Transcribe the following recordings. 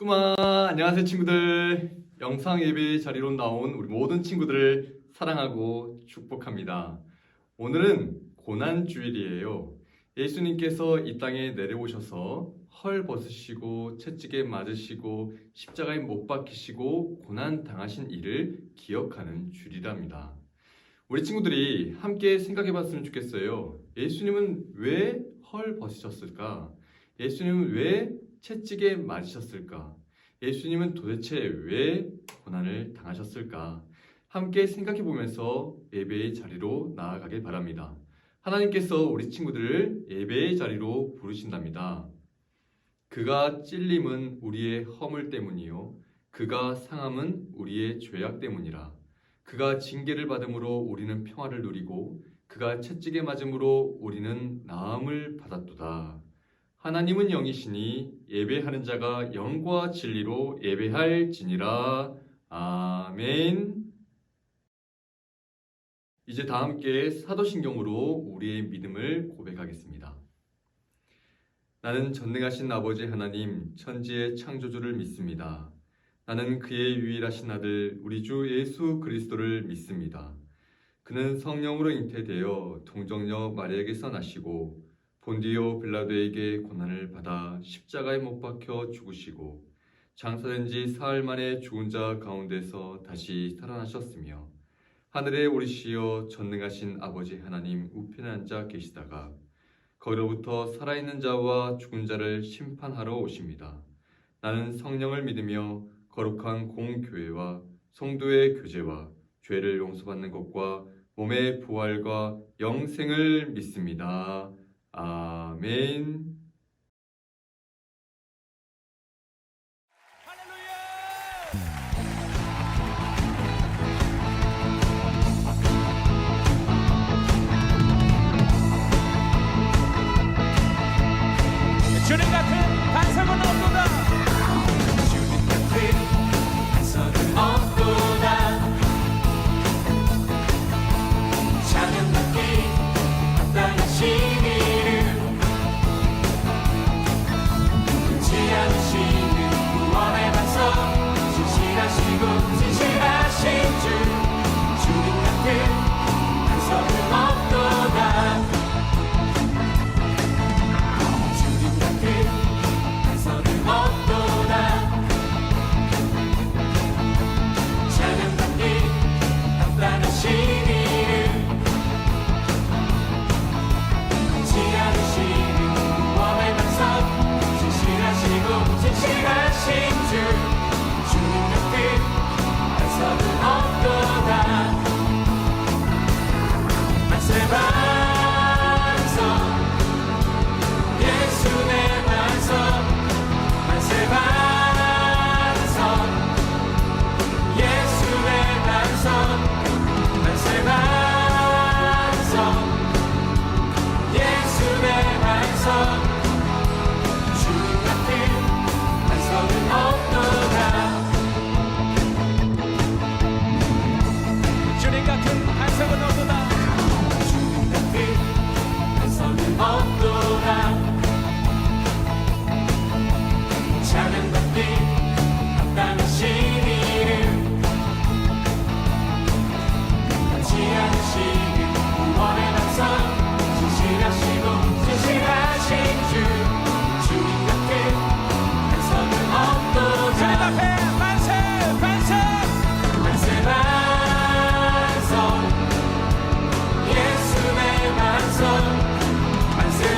안녕하세요 친구들. 영상 예배 자리로 나온 우리 모든 친구들을 사랑하고 축복합니다. 오늘은 고난주일이에요. 예수님께서 이 땅에 내려오셔서 헐 벗으시고 채찍에 맞으시고 십자가에 못 박히시고 고난 당하신 일을 기억하는 주일이랍니다. 우리 친구들이 함께 생각해 봤으면 좋겠어요. 예수님은 왜 헐 벗으셨을까? 예수님은 왜 채찍에 맞으셨을까? 예수님은 도대체 왜 고난을 당하셨을까? 함께 생각해 보면서 예배의 자리로 나아가길 바랍니다. 하나님께서 우리 친구들을 예배의 자리로 부르신답니다. 그가 찔림은 우리의 허물 때문이요 그가 상함은 우리의 죄악 때문이라. 그가 징계를 받음으로 우리는 평화를 누리고 그가 채찍에 맞음으로 우리는 나음을 받았도다. 하나님은 영이시니 예배하는 자가 영과 진리로 예배할지니라. 아멘. 이제 다 함께 사도신경으로 우리의 믿음을 고백하겠습니다. 나는 전능하신 아버지 하나님 천지의 창조주를 믿습니다. 나는 그의 유일하신 아들 우리 주 예수 그리스도를 믿습니다. 그는 성령으로 잉태되어 동정녀 마리아에게서 나시고 본디오 빌라도에게 고난을 받아 십자가에 못 박혀 죽으시고 장사된 지 사흘 만에 죽은 자 가운데서 다시 살아나셨으며 하늘에 오르시어 전능하신 아버지 하나님 우편에 앉아 계시다가 거기로부터 살아있는 자와 죽은 자를 심판하러 오십니다. 나는 성령을 믿으며 거룩한 공교회와 성도의 교제와 죄를 용서받는 것과 몸의 부활과 영생을 믿습니다. 아멘. 주님 같은 반석은 없도다. 주님 같은 반석은 없도다. 찬양받기 합당하신 이름 끊지 않으시는 구원의 반석 신실하시고 진실하신 주 주님 같은 반석은 없도다. 반석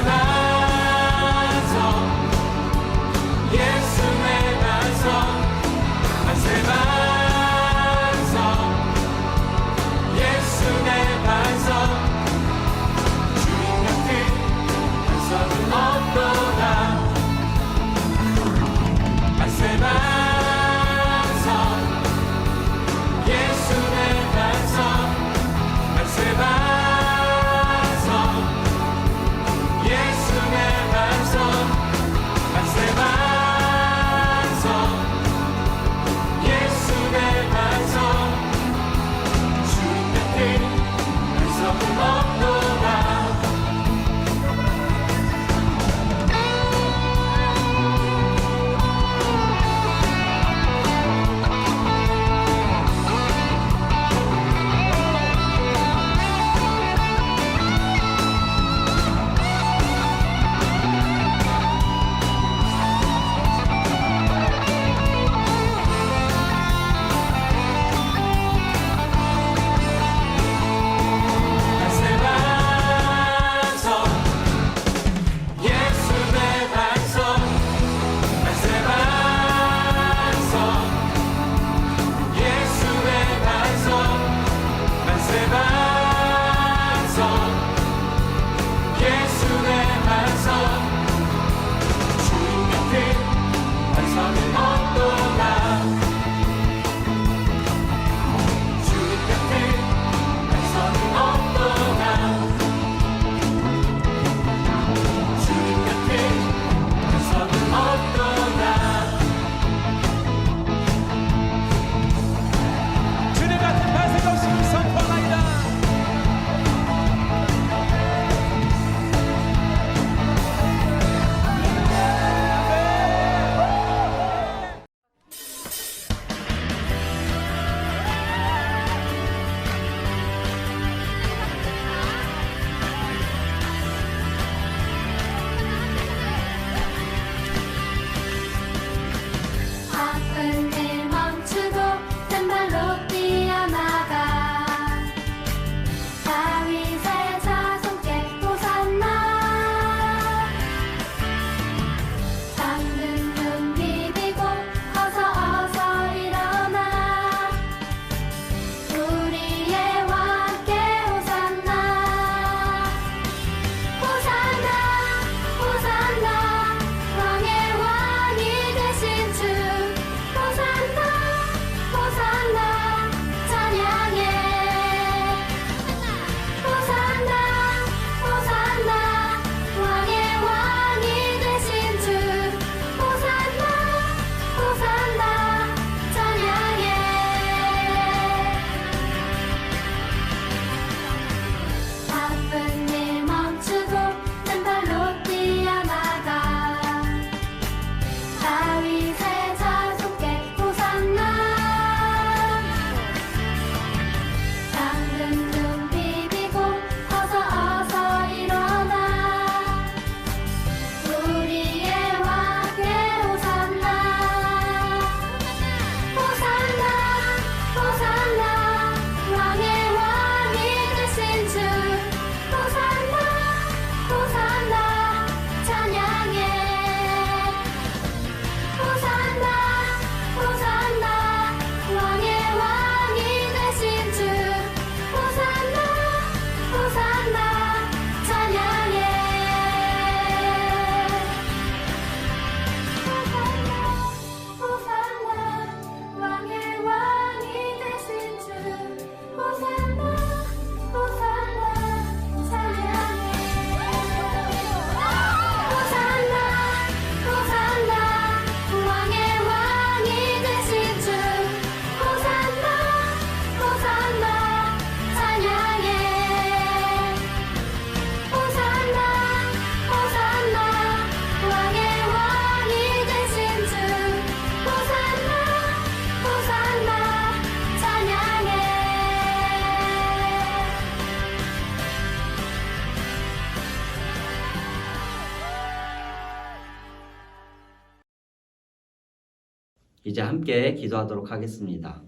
이제 함께 기도하도록 하겠습니다.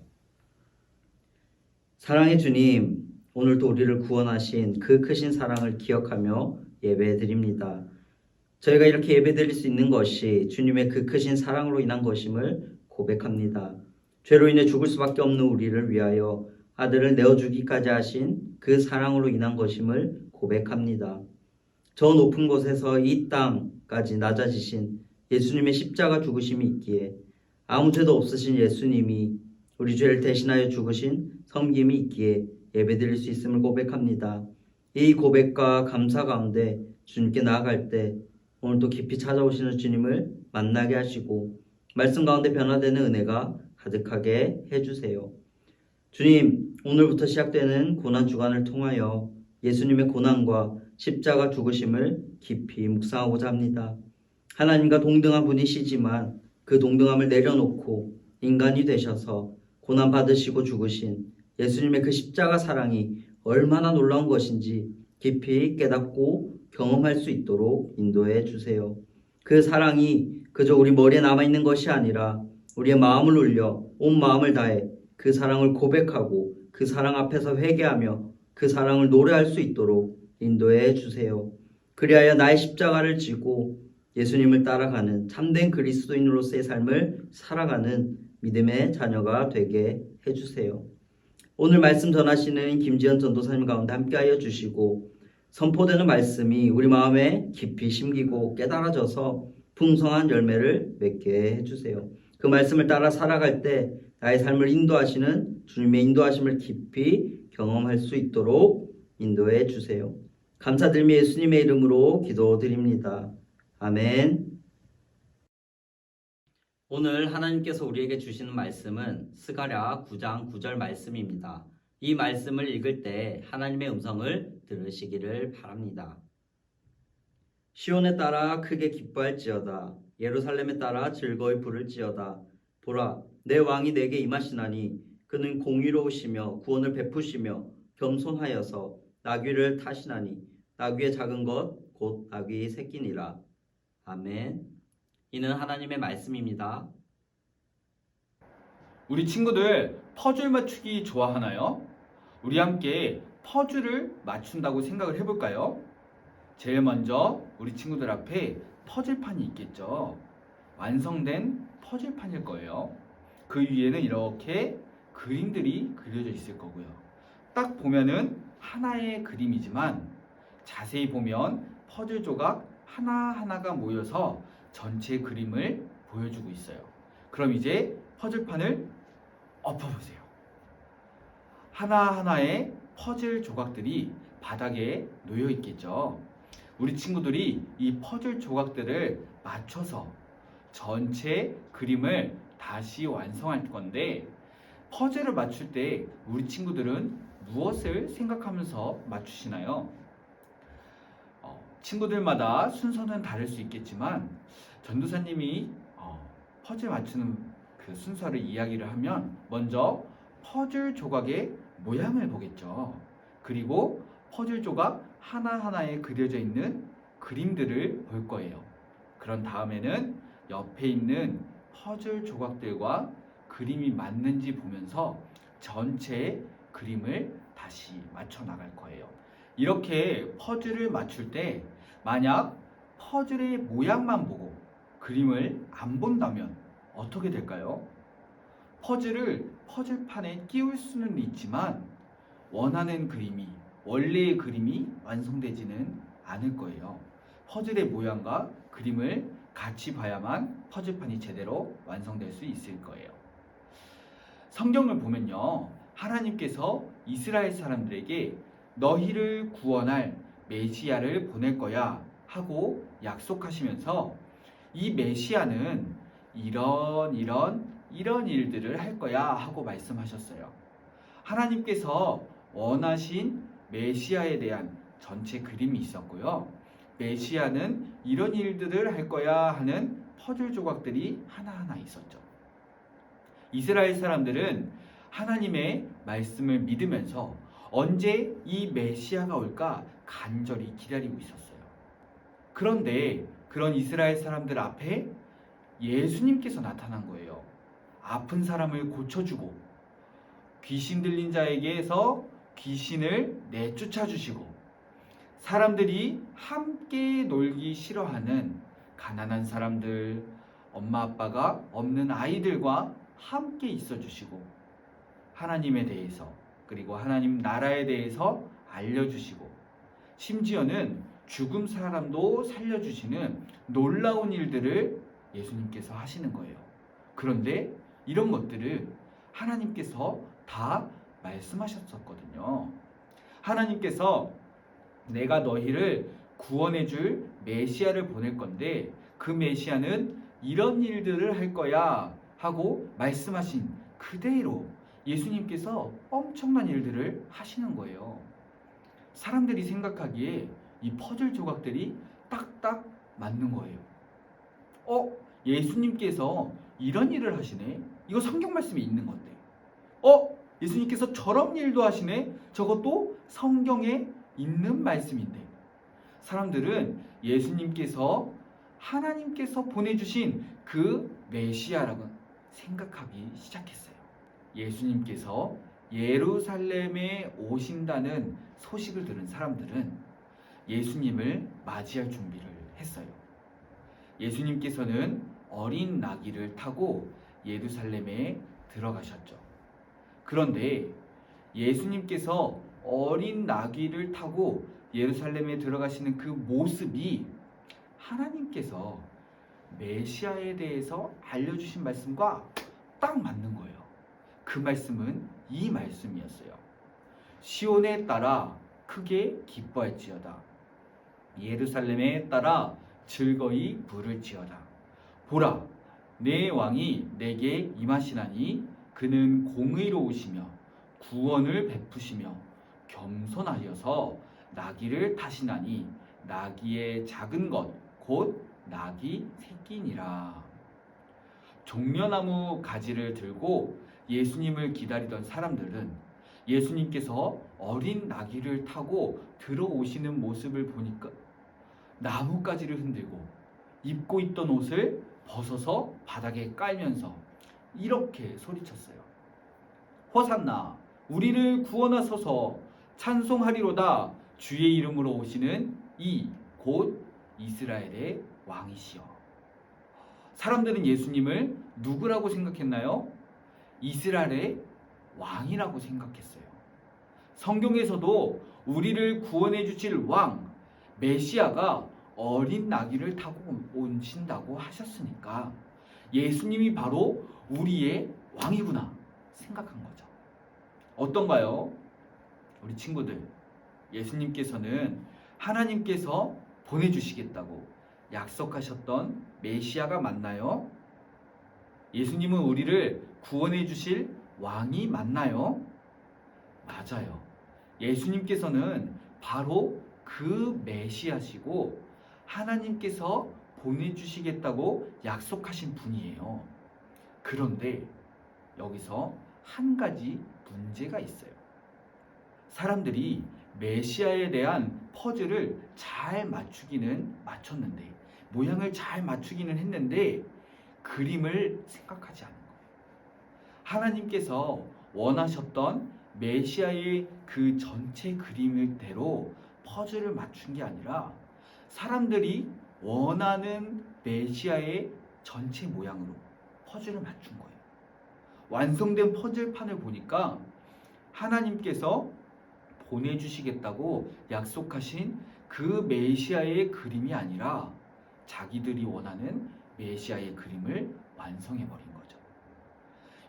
사랑의 주님, 오늘도 우리를 구원하신 그 크신 사랑을 기억하며 예배드립니다. 저희가 이렇게 예배드릴 수 있는 것이 주님의 그 크신 사랑으로 인한 것임을 고백합니다. 죄로 인해 죽을 수밖에 없는 우리를 위하여 아들을 내어주기까지 하신 그 사랑으로 인한 것임을 고백합니다. 저 높은 곳에서 이 땅까지 낮아지신 예수님의 십자가 죽으심이 있기에 아무 죄도 없으신 예수님이 우리 죄를 대신하여 죽으신 섬김이 있기에 예배드릴 수 있음을 고백합니다. 이 고백과 감사 가운데 주님께 나아갈 때 오늘도 깊이 찾아오시는 주님을 만나게 하시고 말씀 가운데 변화되는 은혜가 가득하게 해주세요. 주님, 오늘부터 시작되는 고난주간을 통하여 예수님의 고난과 십자가 죽으심을 깊이 묵상하고자 합니다. 하나님과 동등한 분이시지만 그 동등함을 내려놓고 인간이 되셔서 고난 받으시고 죽으신 예수님의 그 십자가 사랑이 얼마나 놀라운 것인지 깊이 깨닫고 경험할 수 있도록 인도해 주세요. 그 사랑이 그저 우리 머리에 남아있는 것이 아니라 우리의 마음을 울려 온 마음을 다해 그 사랑을 고백하고 그 사랑 앞에서 회개하며 그 사랑을 노래할 수 있도록 인도해 주세요. 그리하여 나의 십자가를 지고 예수님을 따라가는 참된 그리스도인으로서의 삶을 살아가는 믿음의 자녀가 되게 해주세요. 오늘 말씀 전하시는 김지연 전도사님 가운데 함께하여 주시고 선포되는 말씀이 우리 마음에 깊이 심기고 깨달아져서 풍성한 열매를 맺게 해주세요. 그 말씀을 따라 살아갈 때 나의 삶을 인도하시는 주님의 인도하심을 깊이 경험할 수 있도록 인도해 주세요. 감사드리며 예수님의 이름으로 기도드립니다. 아멘. 오늘 하나님께서 우리에게 주시는 말씀은 스가랴 9장 9절 말씀입니다. 이 말씀을 읽을 때 하나님의 음성을 들으시기를 바랍니다. 시온에 따라 크게 기뻐할지어다. 예루살렘에 따라 즐거이 부를지어다. 보라, 내 왕이 내게 임하시나니 그는 공의로우시며 구원을 베푸시며 겸손하여서 나귀를 타시나니 나귀의 작은 것 곧 나귀의 새끼니라. 아멘. 이는 하나님의 말씀입니다. 우리 친구들 퍼즐 맞추기 좋아하나요? 우리 함께 퍼즐을 맞춘다고 생각을 해볼까요? 제일 먼저 우리 친구들 앞에 퍼즐판이 있겠죠. 완성된 퍼즐판일 거예요. 그 위에는 이렇게 그림들이 그려져 있을 거고요. 딱 보면은 하나의 그림이지만 자세히 보면 퍼즐 조각 하나하나가 모여서 전체 그림을 보여주고 있어요. 그럼 이제 퍼즐판을 엎어보세요. 하나하나의 퍼즐 조각들이 바닥에 놓여 있겠죠. 우리 친구들이 이 퍼즐 조각들을 맞춰서 전체 그림을 다시 완성할 건데, 퍼즐을 맞출 때 우리 친구들은 무엇을 생각하면서 맞추시나요? 친구들마다 순서는 다를 수 있겠지만 전도사님이 퍼즐 맞추는 그 순서를 이야기를 하면 먼저 퍼즐 조각의 모양을 보겠죠. 그리고 퍼즐 조각 하나하나에 그려져 있는 그림들을 볼 거예요. 그런 다음에는 옆에 있는 퍼즐 조각들과 그림이 맞는지 보면서 전체 그림을 다시 맞춰 나갈 거예요. 이렇게 퍼즐을 맞출 때 만약 퍼즐의 모양만 보고 그림을 안 본다면 어떻게 될까요? 퍼즐을 퍼즐판에 끼울 수는 있지만 원하는 그림이, 원래의 그림이 완성되지는 않을 거예요. 퍼즐의 모양과 그림을 같이 봐야만 퍼즐판이 제대로 완성될 수 있을 거예요. 성경을 보면요, 하나님께서 이스라엘 사람들에게 너희를 구원할 메시아를 보낼 거야 하고 약속하시면서 이 메시아는 이런 일들을 할 거야 하고 말씀하셨어요. 하나님께서 원하신 메시아에 대한 전체 그림이 있었고요. 메시아는 이런 일들을 할 거야 하는 퍼즐 조각들이 하나하나 있었죠. 이스라엘 사람들은 하나님의 말씀을 믿으면서 언제 이 메시아가 올까 간절히 기다리고 있었어요. 그런데 그런 이스라엘 사람들 앞에 예수님께서 나타난 거예요. 아픈 사람을 고쳐주고 귀신 들린 자에게서 귀신을 내쫓아 주시고 사람들이 함께 놀기 싫어하는 가난한 사람들, 엄마 아빠가 없는 아이들과 함께 있어 주시고 하나님에 대해서 그리고 하나님 나라에 대해서 알려주시고 심지어는 죽음 사람도 살려주시는 놀라운 일들을 예수님께서 하시는 거예요. 그런데 이런 것들을 하나님께서 다 말씀하셨었거든요. 하나님께서 내가 너희를 구원해 줄 메시아를 보낼 건데 그 메시아는 이런 일들을 할 거야 하고 말씀하신 그대로 예수님께서 엄청난 일들을 하시는 거예요. 사람들이 생각하기에 이 퍼즐 조각들이 딱딱 맞는 거예요. 예수님께서 이런 일을 하시네? 이거 성경 말씀에 있는 건데. 예수님께서 저런 일도 하시네? 저것도 성경에 있는 말씀인데. 사람들은 예수님께서 하나님께서 보내주신 그 메시아라고 생각하기 시작했어요. 예수님께서 예루살렘에 오신다는 소식을 들은 사람들은 예수님을 맞이할 준비를 했어요. 예수님께서는 어린 나귀를 타고 예루살렘에 들어가셨죠. 그런데 예수님께서 어린 나귀를 타고 예루살렘에 들어가시는 그 모습이 하나님께서 메시아에 대해서 알려주신 말씀과 딱 맞는 거예요. 그 말씀은 이 말씀이었어요. 시온에 따라 크게 기뻐할지어다. 예루살렘에 따라 즐거이 부를지어다. 보라, 내 왕이 내게 임하시나니 그는 공의로우시며 구원을 베푸시며 겸손하여서 나귀를 타시나니 나귀의 작은 것 곧 나귀 새끼니라. 종려나무 가지를 들고 예수님을 기다리던 사람들은 예수님께서 어린 나귀를 타고 들어오시는 모습을 보니까 나뭇가지를 흔들고 입고 있던 옷을 벗어서 바닥에 깔면서 이렇게 소리쳤어요. 호산나, 우리를 구원하소서. 찬송하리로다. 주의 이름으로 오시는 이 곧 이스라엘의 왕이시여. 사람들은 예수님을 누구라고 생각했나요? 이스라엘의 왕이라고 생각했어요. 성경에서도 우리를 구원해 주실 왕, 메시아가 어린 나귀를 타고 오신다고 하셨으니까 예수님이 바로 우리의 왕이구나 생각한 거죠. 어떤가요? 우리 친구들, 예수님께서는 하나님께서 보내주시겠다고 약속하셨던 메시아가 맞나요? 예수님은 우리를 구원해 주실 왕이 맞나요? 맞아요. 예수님께서는 바로 그 메시아시고 하나님께서 보내주시겠다고 약속하신 분이에요. 그런데 여기서 한 가지 문제가 있어요. 사람들이 메시아에 대한 퍼즐을 잘 맞췄는데 모양을 잘 맞추기는 했는데 그림을 생각하지 않은 거예요. 하나님께서 원하셨던 메시아의 그 전체 그림대로 퍼즐을 맞춘 게 아니라 사람들이 원하는 메시아의 전체 모양으로 퍼즐을 맞춘 거예요. 완성된 퍼즐판을 보니까 하나님께서 보내주시겠다고 약속하신 그 메시아의 그림이 아니라 자기들이 원하는 메시아의 그림을 완성해버린 거죠.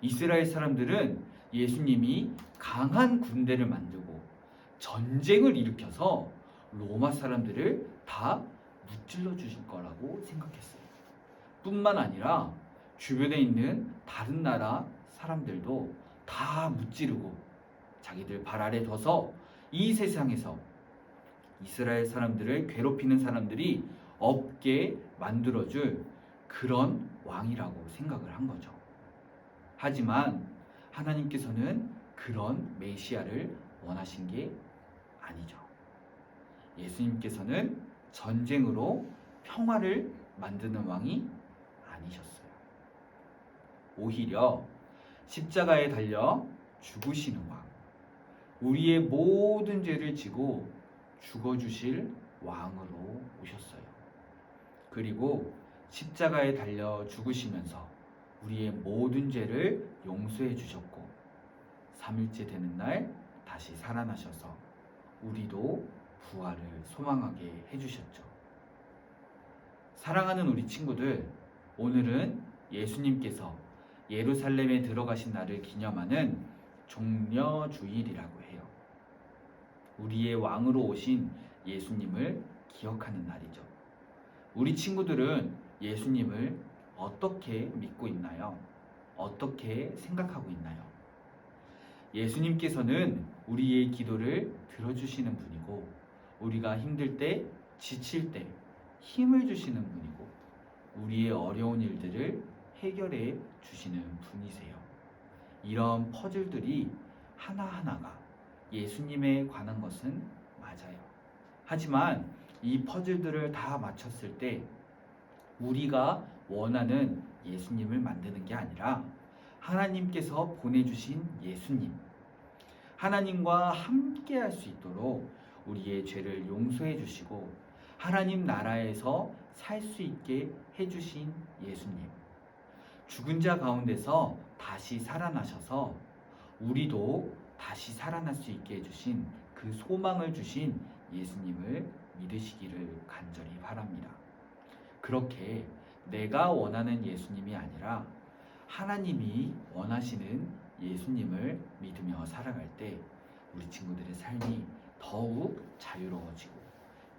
이스라엘 사람들은 예수님이 강한 군대를 만들고 전쟁을 일으켜서 로마 사람들을 다 무찔러 주실 거라고 생각했어요. 뿐만 아니라 주변에 있는 다른 나라 사람들도 다 무찌르고 자기들 발 아래 둬서 이 세상에서 이스라엘 사람들을 괴롭히는 사람들이 없게 만들어줄 그런 왕이라고 생각을 한 거죠. 하지만 하나님께서는 그런 메시아를 원하신 게 아니죠. 예수님께서는 전쟁으로 평화를 만드는 왕이 아니셨어요. 오히려 십자가에 달려 죽으시는 왕, 우리의 모든 죄를 지고 죽어주실 왕으로 오셨어요. 그리고 십자가에 달려 죽으시면서 우리의 모든 죄를 용서해 주셨고 3일째 되는 날 다시 살아나셔서 우리도 부활을 소망하게 해주셨죠. 사랑하는 우리 친구들, 오늘은 예수님께서 예루살렘에 들어가신 날을 기념하는 종려주일이라고 해요. 우리의 왕으로 오신 예수님을 기억하는 날이죠. 우리 친구들은 예수님을 어떻게 믿고 있나요? 어떻게 생각하고 있나요? 예수님께서는 우리의 기도를 들어주시는 분이고, 우리가 힘들 때, 지칠 때 힘을 주시는 분이고, 우리의 어려운 일들을 해결해 주시는 분이세요. 이런 퍼즐들이 하나하나가 예수님에 관한 것은 맞아요. 하지만 이 퍼즐들을 다 맞췄을 때 우리가 원하는 예수님을 만드는 게 아니라 하나님께서 보내주신 예수님, 하나님과 함께 할 수 있도록 우리의 죄를 용서해 주시고 하나님 나라에서 살 수 있게 해주신 예수님, 죽은 자 가운데서 다시 살아나셔서 우리도 다시 살아날 수 있게 해주신 그 소망을 주신 예수님을 믿으시기를 간절히 바랍니다. 그렇게 내가 원하는 예수님이 아니라 하나님이 원하시는 예수님을 믿으며 살아갈 때 우리 친구들의 삶이 더욱 자유로워지고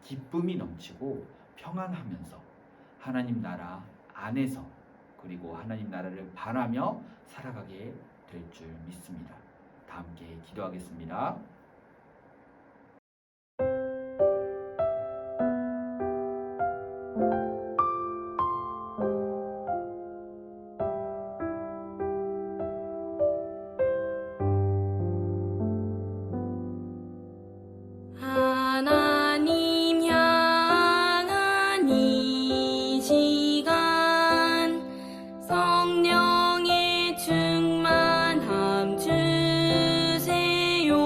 기쁨이 넘치고 평안하면서 하나님 나라 안에서 그리고 하나님 나라를 바라며 살아가게 될 줄 믿습니다. 다 함께 기도하겠습니다. 하나님 향한 이 시간 성령의 충만함 주세요.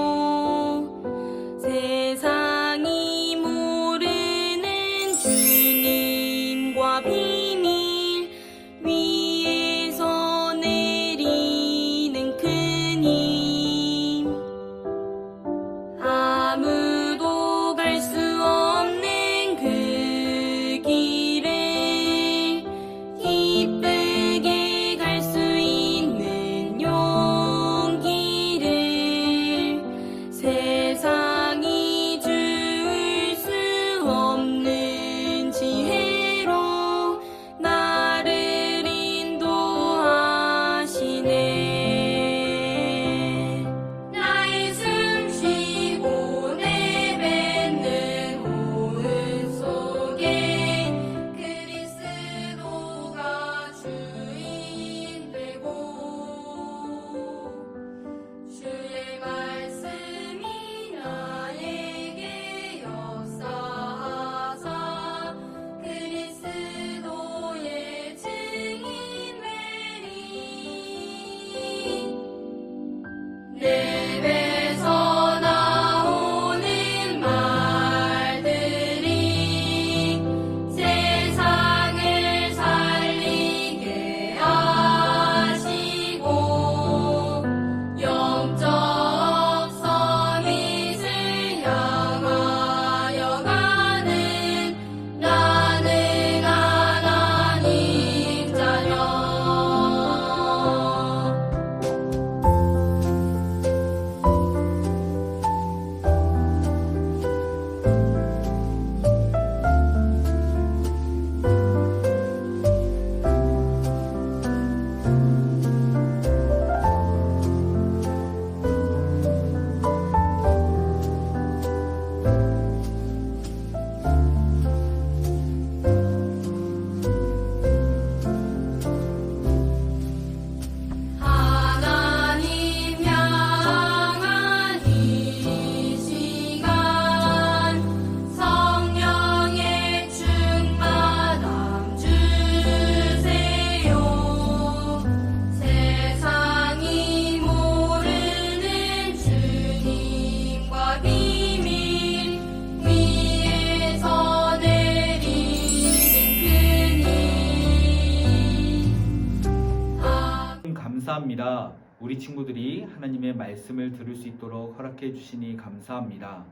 감사합니다. 우리 친구들이 하나님의 말씀을 들을 수 있도록 허락해 주시니 감사합니다.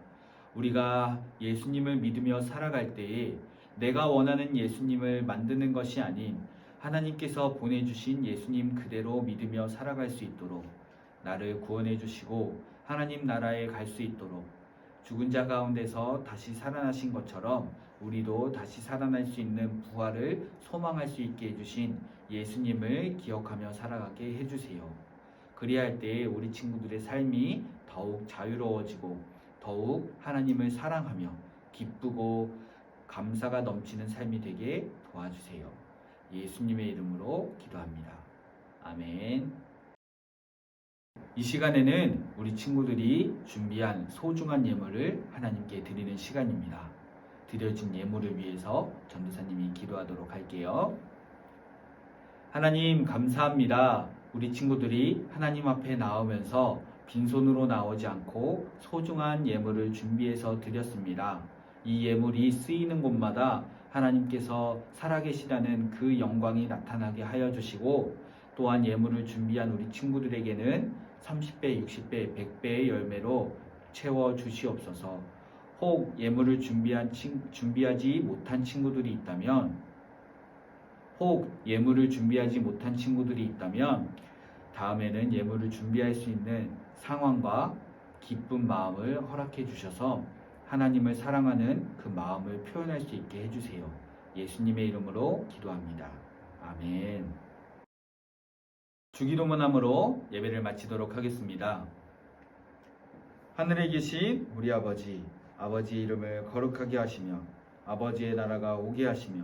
우리가 예수님을 믿으며 살아갈 때에 내가 원하는 예수님을 만드는 것이 아닌 하나님께서 보내주신 예수님 그대로 믿으며 살아갈 수 있도록 나를 구원해 주시고 하나님 나라에 갈 수 있도록 죽은 자 가운데서 다시 살아나신 것처럼 우리도 다시 살아날 수 있는 부활을 소망할 수 있게 해주신 예수님을 기억하며 살아가게 해주세요. 그리할 때 우리 친구들의 삶이 더욱 자유로워지고 더욱 하나님을 사랑하며 기쁘고 감사가 넘치는 삶이 되게 도와주세요. 예수님의 이름으로 기도합니다. 아멘. 이 시간에는 우리 친구들이 준비한 소중한 예물을 하나님께 드리는 시간입니다. 드려진 예물을 위해서 전도사님이 기도하도록 할게요. 하나님 감사합니다. 우리 친구들이 하나님 앞에 나오면서 빈손으로 나오지 않고 소중한 예물을 준비해서 드렸습니다. 이 예물이 쓰이는 곳마다 하나님께서 살아계시다는 그 영광이 나타나게 하여 주시고 또한 예물을 준비한 우리 친구들에게는 30배, 60배, 100배의 열매로 채워 주시옵소서. 혹 예물을 준비하지 못한 친구들이 있다면 다음에는 예물을 준비할 수 있는 상황과 기쁜 마음을 허락해 주셔서 하나님을 사랑하는 그 마음을 표현할 수 있게 해주세요. 예수님의 이름으로 기도합니다. 아멘. 주기도문함으로 예배를 마치도록 하겠습니다. 하늘에 계신 우리 아버지, 아버지의 이름을 거룩하게 하시며 아버지의 나라가 오게 하시며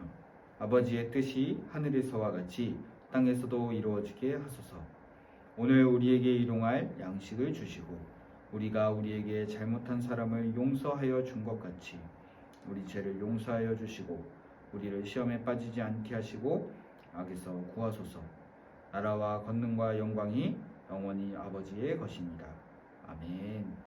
아버지의 뜻이 하늘에서와 같이 땅에서도 이루어지게 하소서. 오늘 우리에게 일용할 양식을 주시고 우리가 우리에게 잘못한 사람을 용서하여 준 것 같이 우리 죄를 용서하여 주시고 우리를 시험에 빠지지 않게 하시고 악에서 구하소서. 나라와 권능과 영광이 영원히 아버지의 것입니다. 아멘.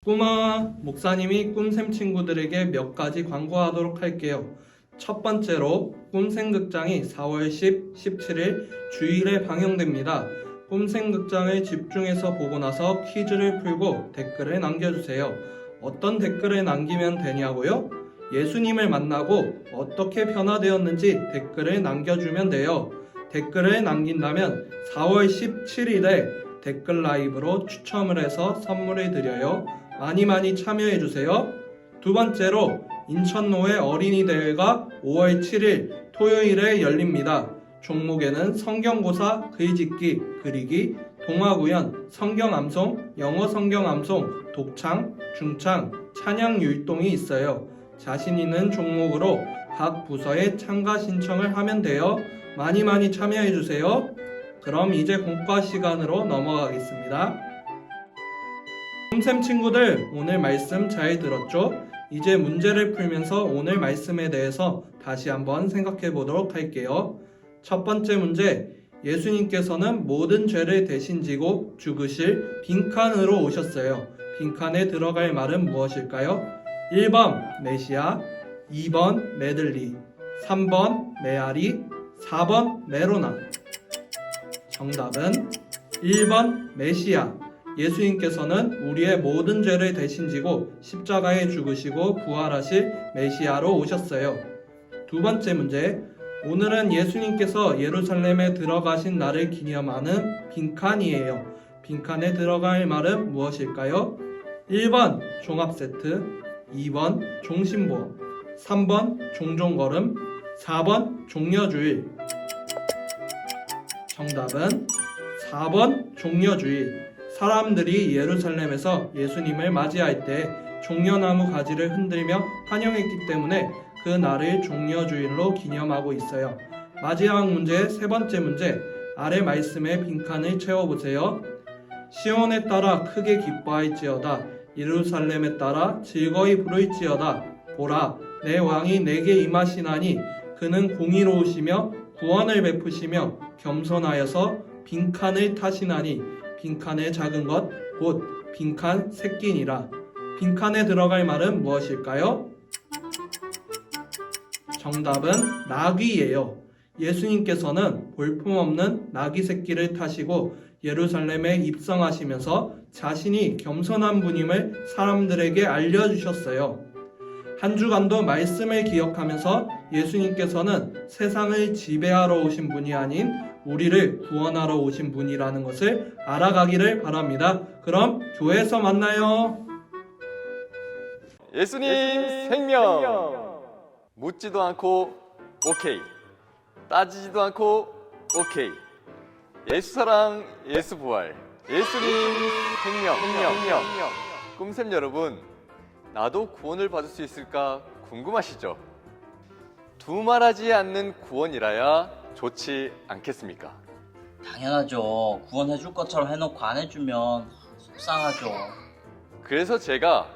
꼬마 목사님이 꿈샘 친구들에게 몇 가지 광고하도록 할게요. 첫 번째로 꿈샘극장이 4월 10, 17일 주일에 방영됩니다. 꿈샘극장을 집중해서 보고 나서 퀴즈를 풀고 댓글을 남겨주세요. 어떤 댓글을 남기면 되냐고요? 예수님을 만나고 어떻게 변화되었는지 댓글을 남겨주면 돼요. 댓글을 남긴다면 4월 17일에 댓글 라이브로 추첨을 해서 선물을 드려요. 많이 참여해주세요. 두 번째로 인천노회 어린이 대회가 5월 7일 토요일에 열립니다. 종목에는 성경고사, 글짓기, 그리기, 동화구연, 성경암송, 영어 성경암송, 독창, 중창, 찬양 율동이 있어요. 자신 있는 종목으로 각 부서에 참가 신청을 하면 돼요. 많이 참여해주세요. 그럼 이제 공과 시간으로 넘어가겠습니다. 꿈샘 친구들, 오늘 말씀 잘 들었죠? 이제 문제를 풀면서 오늘 말씀에 대해서 다시 한번 생각해 보도록 할게요. 첫 번째 문제, 예수님께서는 모든 죄를 대신 지고 죽으실 빈칸으로 오셨어요. 빈칸에 들어갈 말은 무엇일까요? 1번 메시아, 2번 메들리, 3번 메아리, 4번 메로나. 정답은 1번 메시아. 예수님께서는 우리의 모든 죄를 대신 지고 십자가에 죽으시고 부활하실 메시아로 오셨어요. 두 번째 문제, 오늘은 예수님께서 예루살렘에 들어가신 날을 기념하는 빈칸이에요. 빈칸에 들어갈 말은 무엇일까요? 1번 종합세트, 2번 종신보험, 3번 종종걸음, 4번 종려주일. 정답은 4번 종려주일. 사람들이 예루살렘에서 예수님을 맞이할 때 종려나무 가지를 흔들며 환영했기 때문에 그 날을 종려주일로 기념하고 있어요. 마지막 문제, 세 번째 문제, 아래 말씀의 빈칸을 채워보세요. 시온에 따라 크게 기뻐할지어다. 예루살렘에 따라 즐거이 부를지어다. 보라, 내 왕이 내게 임하시나니 그는 공의로우시며 구원을 베푸시며 겸손하여서 빈칸을 타시나니 빈칸의 작은 것 곧 빈칸 새끼니라. 빈칸에 들어갈 말은 무엇일까요? 정답은 나귀예요. 예수님께서는 볼품없는 나귀 새끼를 타시고 예루살렘에 입성하시면서 자신이 겸손한 분임을 사람들에게 알려주셨어요. 한 주간도 말씀을 기억하면서 예수님께서는 세상을 지배하러 오신 분이 아닌 우리를 구원하러 오신 분이라는 것을 알아가기를 바랍니다. 그럼 교회에서 만나요. 예수님 생명! 묻지도 않고 오케이. 따지지도 않고 오케이. 예수 사랑, 예수 부활. 예수님 생명. 꿈샘 여러분, 나도 구원을 받을 수 있을까 궁금하시죠? 두말하지 않는 구원이라야 좋지 않겠습니까? 당연하죠. 구원해줄 것처럼 해놓고 안 해주면 속상하죠. 그래서 제가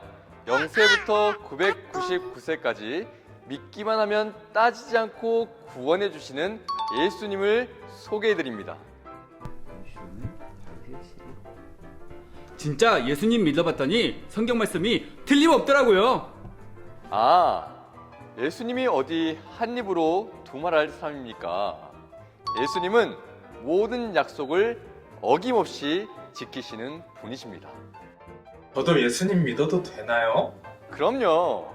0세부터 999세까지 믿기만 하면 따지지 않고 구원해 주시는 예수님을 소개해 드립니다. 진짜 예수님 믿어봤더니 성경 말씀이 틀림없더라고요. 아, 예수님이 어디 한 입으로 두말할 사람입니까? 예수님은 모든 약속을 어김없이 지키시는 분이십니다. 저도 예수님 믿어도 되나요? 그럼요.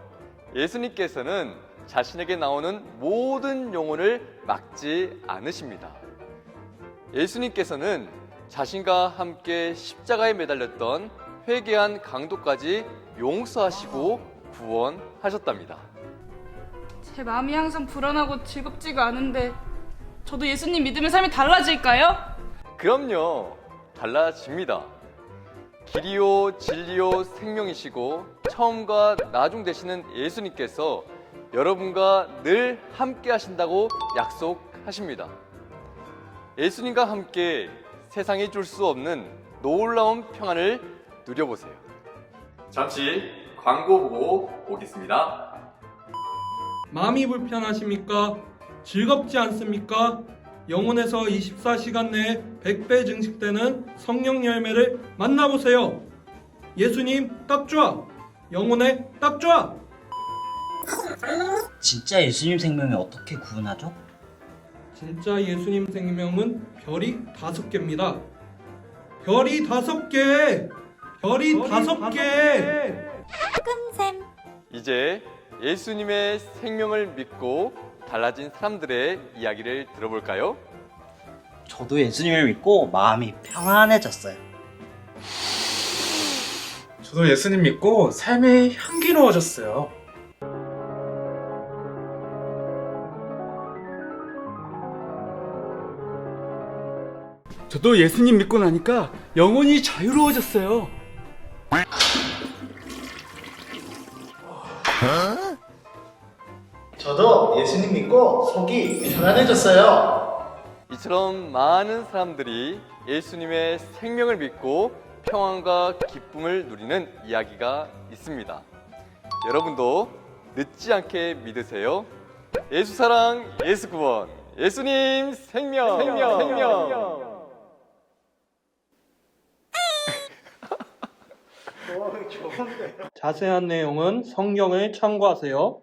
예수님께서는 자신에게 나오는 모든 영혼을 막지 않으십니다. 예수님께서는 자신과 함께 십자가에 매달렸던 회개한 강도까지 용서하시고 구원하셨답니다. 제 마음이 항상 불안하고 즐겁지가 않은데 저도 예수님 믿으면 삶이 달라질까요? 그럼요. 달라집니다. 길이요 진리요 생명이시고 처음과 나중 되시는 예수님께서 여러분과 늘 함께 하신다고 약속하십니다. 예수님과 함께 세상이 줄 수 없는 놀라운 평안을 누려보세요. 잠시 광고 보고 오겠습니다. 마음이 불편하십니까? 즐겁지 않습니까? 영혼에서 24시간 내에 100배 증식되는 성령 열매를 만나보세요. 예수님 딱 좋아. 영혼에 딱 좋아. 진짜 예수님 생명이 어떻게 구원하죠? 진짜 예수님 생명은 별이 5개입니다. 별이 5개! 별이 5개! 이제 예수님의 생명을 믿고 달라진 사람들의 이야기를 들어볼까요? 저도 예수님을 믿고 마음이 평안해졌어요. 저도 예수님 믿고 삶이 향기로워졌어요. 저도 예수님 믿고 나니까 영혼이 자유로워졌어요. 저도 예수님 믿고 속이 편안해졌어요. 이처럼 많은 사람들이 예수님의 생명을 믿고 평안과 기쁨을 누리는 이야기가 있습니다. 여러분도 늦지 않게 믿으세요. 예수 사랑, 예수 구원, 예수님 생명. 자세한 내용은 성경을 참고하세요.